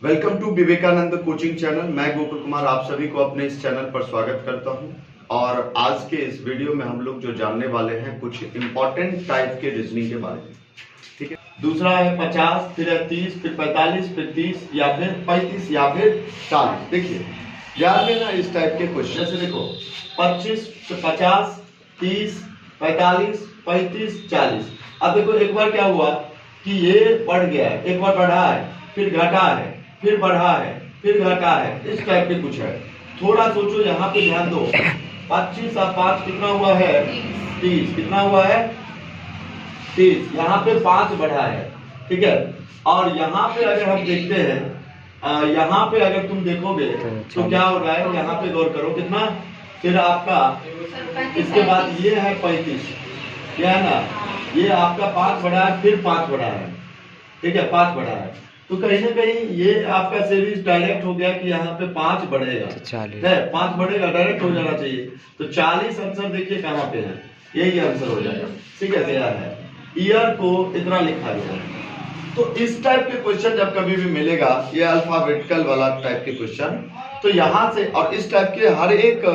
Welcome to Vivekananda coaching channel. मैं गोकुल कुमार आप सभी को अपने इस चैनल पर स्वागत करता हूं। और आज के इस वीडियो में हम लोग जो जानने वाले हैं कुछ इंपॉर्टेंट टाइप के रीजनिंग के बारे में। ठीक है, दूसरा है 50, फिर है 30, फिर 45, फिर 30 या फिर 35 या फिर 40। देखिए ध्यान देना इस टाइप के क्वेश्चन से। देखो 25, 50, 30, 45, 35, 40। अब देखो एक बार क्या हुआ कि ये बढ़ गया है, एक बार बढ़ा है, फिर घटा है, फिर बढ़ा है, फिर घटा है, इस टाइप के कुछ है। थोड़ा सोचो, यहाँ पे ध्यान दो। 25 और 5 कितना हुआ है? 30। कितना हुआ है? 30। यहाँ पे 5 बढ़ा है, ठीक है। और यहाँ पे अगर हम देखते हैं, यहाँ पे अगर तुम देखोगे तो क्या हो रहा है, यहाँ पे गौर करो कितना, फिर आपका इसके बाद ये है 35, क्या है ना, ये आपका 5 बढ़ा है, फिर 5 बढ़ा है, ठीक है, 5 बढ़ा है। तो कहीं ना कहीं ये आपका सीरीज डायरेक्ट हो गया कि यहाँ पे 5 बढ़ेगा, 40 है, 5 बढ़ेगा, डायरेक्ट हो जाना चाहिए। तो 40 आंसर देखिए कहाँ पे है, यही आंसर हो जाएगा, ठीक है। गया है ईयर को इतना लिखा गया है। तो इस टाइप के क्वेश्चन जब कभी भी मिलेगा, ये अल्फाबेटिकल वाला टाइप के क्वेश्चन, तो यहाँ से और इस टाइप के हर एक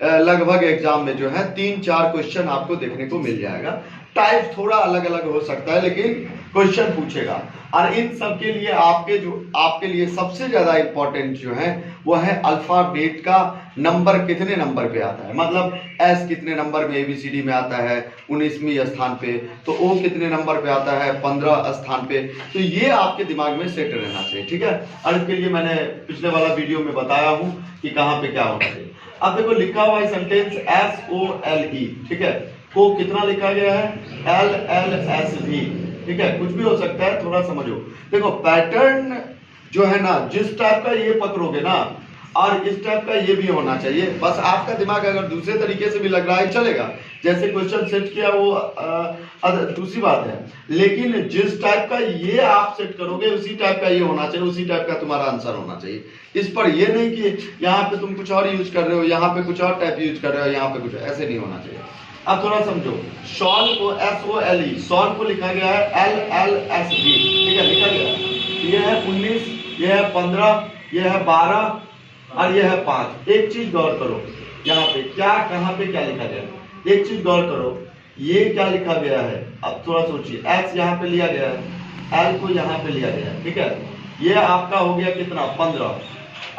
लगभग एग्जाम में जो है 3-4 क्वेश्चन आपको देखने को मिल जाएगा। टाइप थोड़ा अलग अलग हो सकता है लेकिन क्वेश्चन पूछेगा। और इन सब के लिए आपके लिए सबसे ज्यादा इंपॉर्टेंट जो है वो है अल्फाबेट का नंबर कितने नंबर पे आता है। मतलब एस कितने नंबर में एबीसीडी में आता है, 19वीं स्थान पे, तो ओ कितने नंबर पे आता है, 15 स्थान पे। तो ये आपके दिमाग में सेट रहना चाहिए, ठीक है। और इसके लिए मैंने पिछले वाला वीडियो में बताया हूं कि कहाँ पे क्या होना चाहिए। अब देखो लिखा हुआ है सेंटेंस SOLE, ठीक है। को कितना लिखा गया है? LLSV, ठीक है, कुछ भी हो सकता है, थोड़ा समझो। देखो पैटर्न जो है ना, जिस टाइप का ये पकड़ोगे ना, और इस टाइप का ये भी होना चाहिए। बस आपका दिमाग अगर दूसरे तरीके से भी लग रहा है चलेगा, जैसे क्वेश्चन सेट किया वो दूसरी बात है, लेकिन जिस टाइप का ये आप सेट करोगे उसी टाइप का ये होना चाहिए, उसी टाइप का तुम्हारा आंसर होना चाहिए। इस पर ये नहीं कि यहाँ पे तुम कुछ और यूज कर रहे हो, यहाँ पे कुछ और टाइप यूज कर रहे हो, यहाँ पे कुछ, ऐसे नहीं होना चाहिए। अब थोड़ा समझो, सॉल को SOLE, सॉल को लिखा गया है LLSV, ठीक है, लिखा गया है। ये है 19, ये है 15, ये है 12 और ये है 5। एक चीज गौर करो, यहाँ पे क्या, कहाँ पे क्या लिखा गया है, एक चीज गौर करो, ये क्या लिखा गया है। अब थोड़ा सोचिए, S यहाँ पे लिया गया है, L को यहाँ पे लिया गया है, ठीक है। ये आपका हो गया कितना, 15,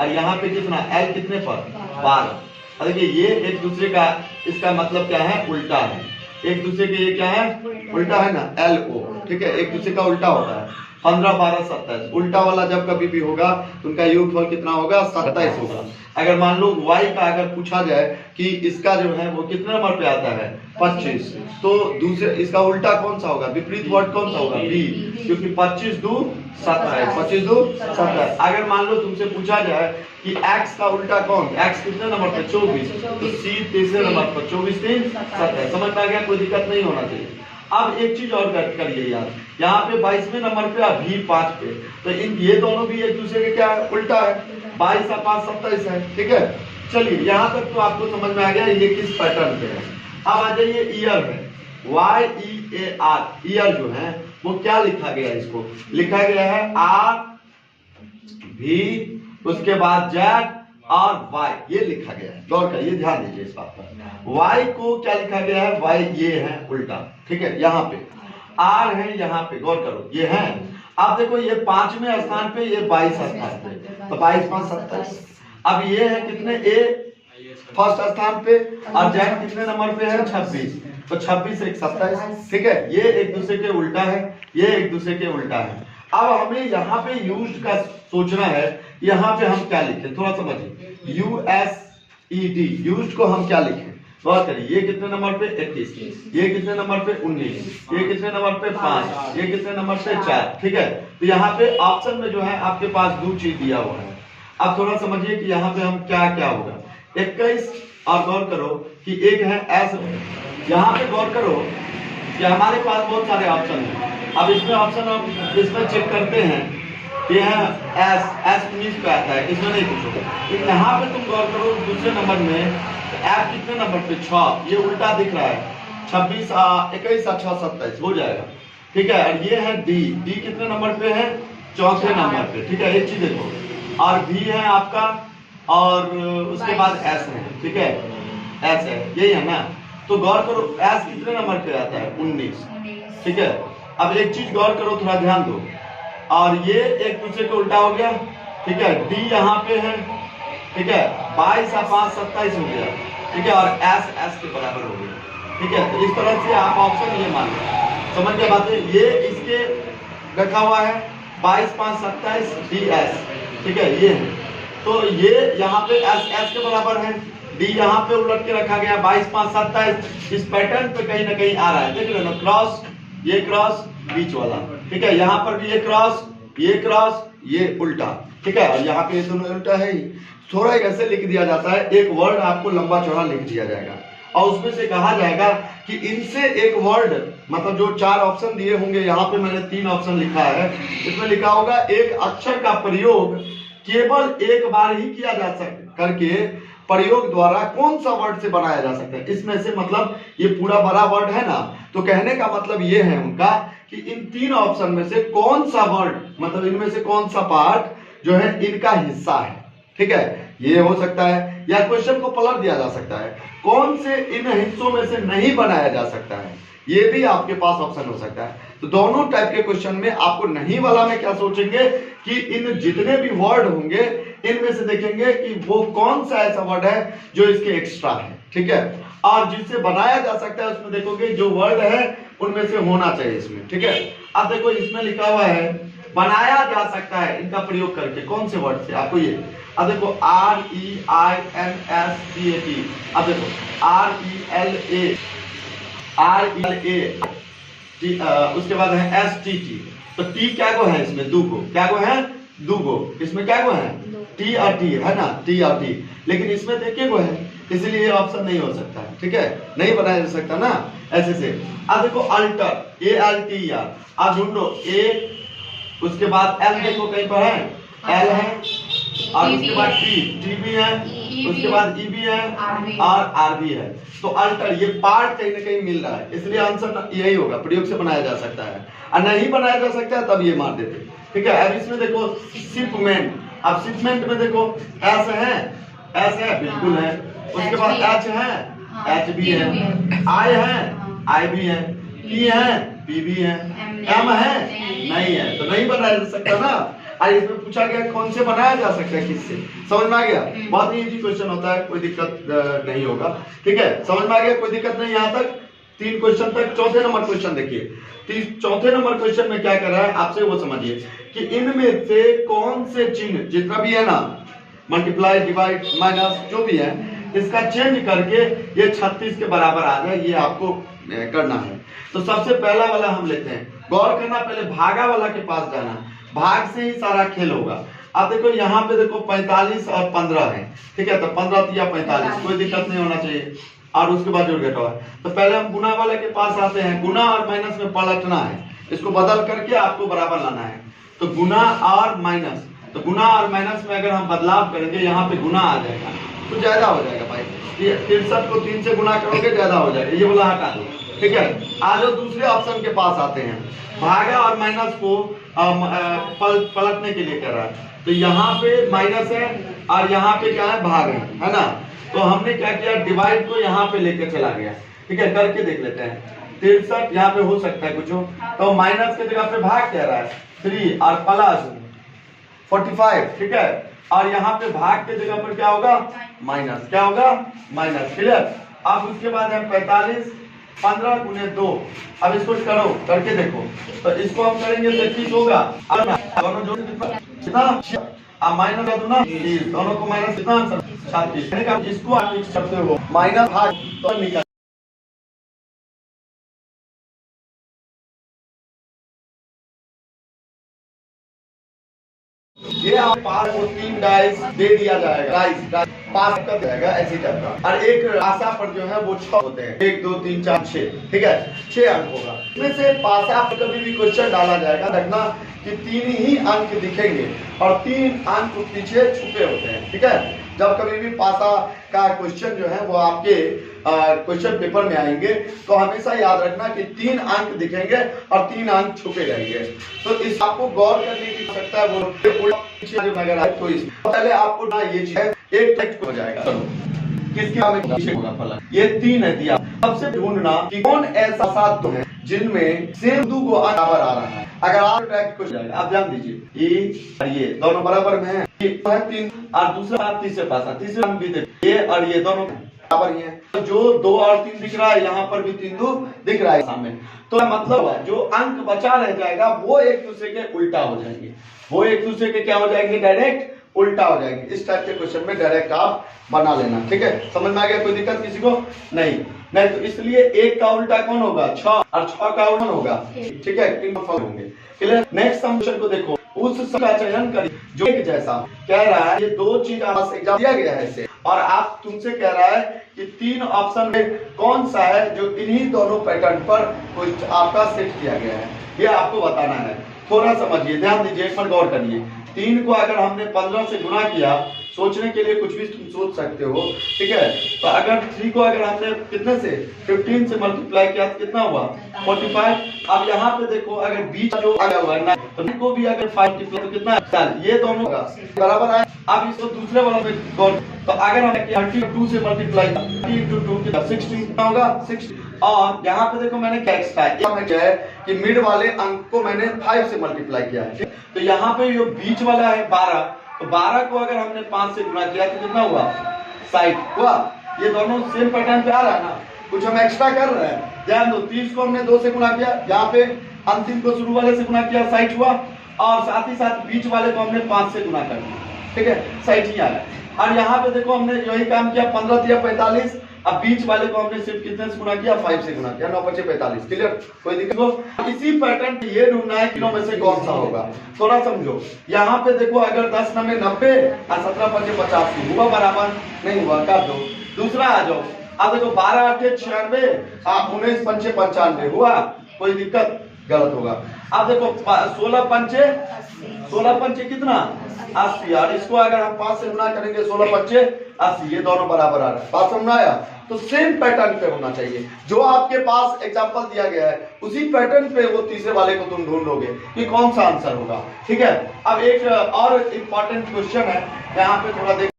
और यहाँ पे कितना, L कितने पर, 12। देखिए ये एक दूसरे का, इसका मतलब क्या है, उल्टा है। एक दूसरे के ये क्या है, उल्टा है ना, LO, ठीक है, एक दूसरे का उल्टा होता है। 15, 12, 27, उल्टा वाला जब कभी भी होगा तो उनका योगफल कितना होगा, 27 होगा। अगर मान लो y का अगर पूछा जाए कि इसका जो है वो कितने नंबर पे आता है, 25, तो दूसरे इसका उल्टा कौन सा होगा, विपरीत वर्ड कौन सा होगा, b, क्योंकि 25 2 27, 25 2 27। अगर मान लो तुमसे पूछा जाए कि x का उल्टा कौन, x कितने नंबर पे, 24, तो c तीसरे नंबर पर, 24 3 27। समझ में आ गया, कोई दिक्कत नहीं होना चाहिए। अब एक चीज और करिए यार, यहाँ पे 22वें नंबर पे और भी 5 पे, तो इन ये दोनों भी एक दूसरे के क्या है, उल्टा है। 22 और 5 27 है, ठीक है। चलिए यहाँ तक तो आपको समझ में आ गया ये किस पैटर्न पे है। अब आ जाइए ईयर में, YEAR, ईयर जो है वो क्या लिखा गया है, इसको लिखा गया है RV, उसके बाद Z और Y, ये लिखा गया है। गौर करिए, ध्यान दीजिए इस बात पर। Y को क्या लिखा गया है, Y ये है उल्टा, ठीक है, यहाँ पे R है, यहाँ पे गौर करो ये है। अब देखो ये 5वें स्थान पे, ये 22 स्थान पे, तो 22 5 27। अब ये है कितने, A फर्स्ट स्थान पे, और Z कितने नंबर पे है, 26, तो 26 1 27, ठीक है। ये एक दूसरे के उल्टा है, ये एक दूसरे के उल्टा है। अब हमें यहाँ पे यूज्ड का सोचना है, यहाँ पे हम क्या लिखें, थोड़ा समझिए। USED, यूज्ड को हम क्या लिखें, गौर करिए। ये कितने नंबर पे, 21, ये कितने नंबर पे, 19, ये कितने नंबर पे, 5, ये कितने नंबर पे, 4, ठीक है। तो यहाँ पे ऑप्शन में जो है आपके पास 2 चीज दिया हुआ है। अब थोड़ा समझिए कि यहाँ पे हम क्या क्या होगा, 21, और गौर करो कि एक है S। यहाँ पे गौर करो कि हमारे पास बहुत सारे ऑप्शन हैं। अब इसमें ऑप्शन हम इसमें चेक करते हैं कि S 19 पे आता है, इसमें नहीं कुछ होगा। यहाँ पे तुम गौर करो दूसरे नंबर में F कितने नंबर पे, 6, ये उल्टा दिख रहा है, 26 21 और 6 27 हो जाएगा, ठीक है। और ये है D कितने नंबर पे है, चौथे नंबर पे, ठीक है। एक चीज देखो, और भी है आपका, और उसके बाद एस है, ठीक है, एस है, यही है ना। तो गौर करो एस कितने नंबर पे आता है, 19, ठीक है। अब एक चीज गौर करो, थोड़ा ध्यान दो, और ये एक दूसरे को उल्टा हो गया, ठीक है। डी यहाँ पे है, ठीक है, 22 और 5 27 हो गया, ठीक है, और एस एस के बराबर हो गया, ठीक है। तो इस तरह से आप ऑप्शन ये मान लो, समझ गए बात है। ये इसके रखा हुआ है 22 5 27 डी एस, ठीक है, ये है। तो ये यहाँ पे एस एस के बराबर है, डी यहाँ पे उलट के रखा गया 22 5 27। इस पैटर्न पे कहीं ना कहीं आ रहा है, देख रहे हो ना, क्रॉस, ये क्रॉस बीच वाला, ठीक है। यहाँ पर भी ये क्रॉस, ये उल्टा, ठीक है, और यहाँ पे ये दोनों उल्टा है ही। थोड़ा ऐसे लिख दिया जाता है, एक वर्ड आपको लंबा चौड़ा लिख दिया जाएगा, और उसमें से कहा जाएगा कि इनसे एक वर्ड, मतलब जो 4 ऑप्शन दिए होंगे, यहाँ पे मैंने 3 ऑप्शन लिखा है, इसमें लिखा होगा एक अक्षर का प्रयोग केवल एक बार ही किया जा सकता करके प्रयोग द्वारा कौन सा वर्ड से बनाया जा सकता है। इसमें से मतलब ये पूरा बड़ा वर्ड है ना, तो कहने का मतलब ये है उनका कि इन 3 ऑप्शन में से कौन सा वर्ड, मतलब इनमें से कौन सा पार्ट जो है इनका हिस्सा है, ठीक है। ये हो सकता है, या क्वेश्चन को पलट दिया जा सकता है, कौन से इन हिस्सों में से नहीं बनाया जा सकता है, ये भी आपके पास ऑप्शन हो सकता है। तो दोनों टाइप के क्वेश्चन में आपको नहीं वाला में क्या सोचेंगे कि इन जितने भी वर्ड होंगे इनमें से देखेंगे कि वो कौन सा ऐसा वर्ड है जो इसके एक्स्ट्रा है, ठीक है। और जिससे बनाया जा सकता है उसमें देखोगे जो वर्ड है उनमें से होना चाहिए इसमें, ठीक है। अब देखो इसमें लिखा हुआ है बनाया जा सकता है इनका प्रयोग करके, कौन से वर्ड से, आपको ये, अब देखो REINSPAT, अब देखो RELA, उसके बाद है STT। तो टी क्या को है इसमें, दो को, क्या को है, दो को, इसमें क्या को है, टी और टी है ना, टी और टी, लेकिन इसमें देखिए को है, इसलिए ये ऑप्शन नहीं हो सकता है, ठीक है, नहीं बनाया जा सकता ना ऐसे से। अब देखो अल्टर, ALTER, अब ढूंढो ए, उसके बाद एल, देखो कहीं पर है, एल है, और उसके बाद टी भी है, उसके बाद ई भी है, और आर भी है। तो अल्टर, ये पार्ट कहीं ना कहीं मिल रहा है, इसलिए आंसर यही होगा, प्रयोग से बनाया जा सकता है। और नहीं बनाया जा सकता है तब ये मार देते, ठीक है। अब इसमें देखो शिपमेंट, अब शिपमेंट में देखो एस है, बिल्कुल है, उसके बाद एच है, एच भी है, आई है, आई भी है, पी है, पी भी है, एम है, नहीं है, तो नहीं बनाया जा सकता ना। और इसमें पूछा गया कौन से बनाया जा सकता है, किससे, समझ में आ गया। बहुत ही इजी क्वेश्चन होता है, कोई दिक्कत नहीं होगा, ठीक है, समझ में आ गया, कोई दिक्कत नहीं। यहाँ तक 3 क्वेश्चन तक। चौथे नंबर क्वेश्चन देखिए, चौथे नंबर क्वेश्चन में क्या कर रहा है आपसे वो समझिए कि इनमें से कौन से चिन्ह, जितना भी है ना, मल्टीप्लाई, डिवाइड, माइनस, जो भी है, इसका चेंज करके ये 36 के बराबर आ जाए, ये आपको करना है। तो सबसे पहला वाला हम लेते हैं, गौर करना, पहले भागा वाला के पास जाना, भाग से ही सारा खेल होगा। अब देखो यहाँ पे देखो 45 और 15 है, ठीक है, तो 15 या 45, कोई दिक्कत नहीं होना चाहिए, और उसके बाद जोड़ घटाओ है। तो पहले हम गुना वाले के पास आते हैं, गुना और माइनस में पलटना है, इसको बदल करके आपको बराबर लाना है। तो गुना और माइनस, तो गुना और माइनस में अगर हम बदलाव करेंगे, यहाँ पे गुना आ जाएगा तो ज्यादा हो जाएगा भाई, ये 63 को 3 से गुना करोगे ज्यादा हो जाएगा, ये वाला हटा दो, ठीक है। आज दूसरे ऑप्शन के पास आते हैं, भागा और माइनस को पलटने के लिए कर रहा है। तो यहाँ पे माइनस है और यहाँ पे क्या है, भाग है ना। तो हमने क्या किया, डिवाइड को यहाँ पे लेकर चला गया, ठीक है, करके देख लेते हैं। 63 यहाँ पे हो सकता है कुछ हो, तो माइनस के जगह पे भाग कह रहा है 3 और प्लस 45, ठीक है, और यहाँ पे भाग के जगह पर क्या होगा, माइनस, क्या होगा, माइनस, क्लियर। अब उसके बाद है 45, 15 गुने 2, अब इसको करो, करके देखो, तो इसको हम करेंगे तो 21 होगा, दोनों जोड़ कितना, अब माइनस कर दो ना, दोनों को माइनस कितना आंसर 36, इसको आप लिख सकते हो माइनस भाग तो निकल। ये आप पास को 3 डाइस दे दिया जाएगा, डाइस पास कर जाएगा ऐसी टाइप का, और एक पासा पर जो है वो 6 होते हैं, 1 2 3 4 6, ठीक है, 6 अंक होगा। इसमें से पासा पर कभी भी क्वेश्चन डाला जाएगा, रखना कि 3 ही अंक दिखेंगे और 3 अंक पीछे छुपे होते हैं। ठीक है, जब कभी भी पासा का क्वेश्चन जो है वो आपके क्वेश्चन पेपर में आएंगे तो हमेशा याद रखना कि 3 अंक दिखेंगे और 3 अंक छुपे रहेंगे। तो इस आपको गौर करने की आवश्यकता है। वो पीछे जो नजर आए तो इस पहले आपको ना ये चीज एक टेक्स्ट हो जाएगा, किसके पीछे होगा फलन, ये 3 है दिया। सबसे ढूंढना कि कौन ऐसा सात है जिनमें सेम दो को बराबर आ रहा है। अगर आप ट्रैक कुछ जाएगा, आप ध्यान दीजिए, ये दोनों बराबर में है, ये है 3 और दूसरा आप तीसरे पास, तीसरे हम भी देखिए ये और ये दोनों बराबर ही है। तो जो 2 और 3 दिख रहा है, यहाँ पर भी 3 2 दिख रहा है सामने। तो मतलब है जो अंक बचा रह जाएगा वो एक दूसरे के उल्टा हो जाएंगे, वो एक दूसरे के क्या हो जाएंगे, डायरेक्ट उल्टा हो जाएंगे। इस टाइप के क्वेश्चन में डायरेक्ट आप बना लेना। ठीक है, समझ में आ गया? कोई दिक्कत किसी को नहीं? तो इसलिए 1 का उल्टा कौन होगा, 6, और 6 का उल्टा होगा। ठीक है, 3 फल होंगे। क्लियर? नेक्स्ट क्वेश्चन को देखो, उस का चयन करिए जो एक जैसा कह रहा है। ये 2 चीज आपको एग्जाम दिया गया है इसे, और आप तुमसे कह रहा है कि 3 ऑप्शन में कौन सा है जो इन्हीं दोनों पैटर्न पर कुछ आपका सेट किया गया है, ये आपको बताना है। थोड़ा समझिए, ध्यान दीजिए, एक बार गौर करिए। 3 को अगर हमने 15 से गुना किया, सोचने के लिए कुछ भी तुम सोच सकते हो। ठीक है, तो अगर 3 को अगर हमने कितने से 15 से मल्टीप्लाई किया तो कितना हुआ, 45। अब यहाँ पे देखो, अगर बीच जो आया हुआ है ना, तो को भी अगर 5 मल्टीप्लाई तो कितना है, ये दोनों का बराबर है। अब इसको दूसरे वाला में गौर, तो अगर हमने 32 से मल्टीप्लाई 2 कितना 60 कितना होगा, 60। और यहाँ पे देखो मैंने क्या एक्स्ट्रा है कि मिड वाले अंक को मैंने 5 से मल्टीप्लाई किया है। तो यहाँ पे जो बीच वाला है 12, तो 12 को अगर हमने 5 से गुना किया तो कितना हुआ, 60 हुआ। ये दोनों सेम पैटर्न पे आ रहा है ना, कुछ हम एक्स्ट्रा कर रहे हैं। ध्यान दो, 30 को हमने 2 से गुना किया, यहाँ पे अंतिम को शुरू वाले से गुना किया, 60 हुआ, और साथ ही साथ बीच वाले को हमने 5 से गुना कर दिया। ठीक है, 60 ही आ रहा है। और यहाँ पे देखो हमने यही काम किया, 15 दिया 45, अब बीच वाले को हमने सिर्फ कितने से गुना किया, 5 से गुना किया, 9 5 45। क्लियर? कोई दिक्कत हो? इसी पैटर्न पे ये ढूंढना है तीनों में से कौन सा होगा। थोड़ा समझो, यहाँ पे देखो अगर 10 9 90 और 17 5 85 हुआ, बराबर नहीं हुआ, काट दो। दूसरा आ जाओ, अब देखो 12 8 96 और 19 5 95 हुआ, कोई दिक्कत? गलत होगा। अब देखो 16 पंचे कितना, 80, और इसको अगर हम 5 से गुना करेंगे 16 पंचे 80, ये दोनों बराबर आ रहा है। 5 समझ आया? तो सेम पैटर्न पे होना चाहिए, जो आपके पास एग्जांपल दिया गया है उसी पैटर्न पे वो तीसरे वाले को तुम ढूंढोगे कि कौन सा आंसर होगा। ठीक है, अब एक और इम्पोर्टेंट क्वेश्चन है, यहाँ पे थोड़ा देख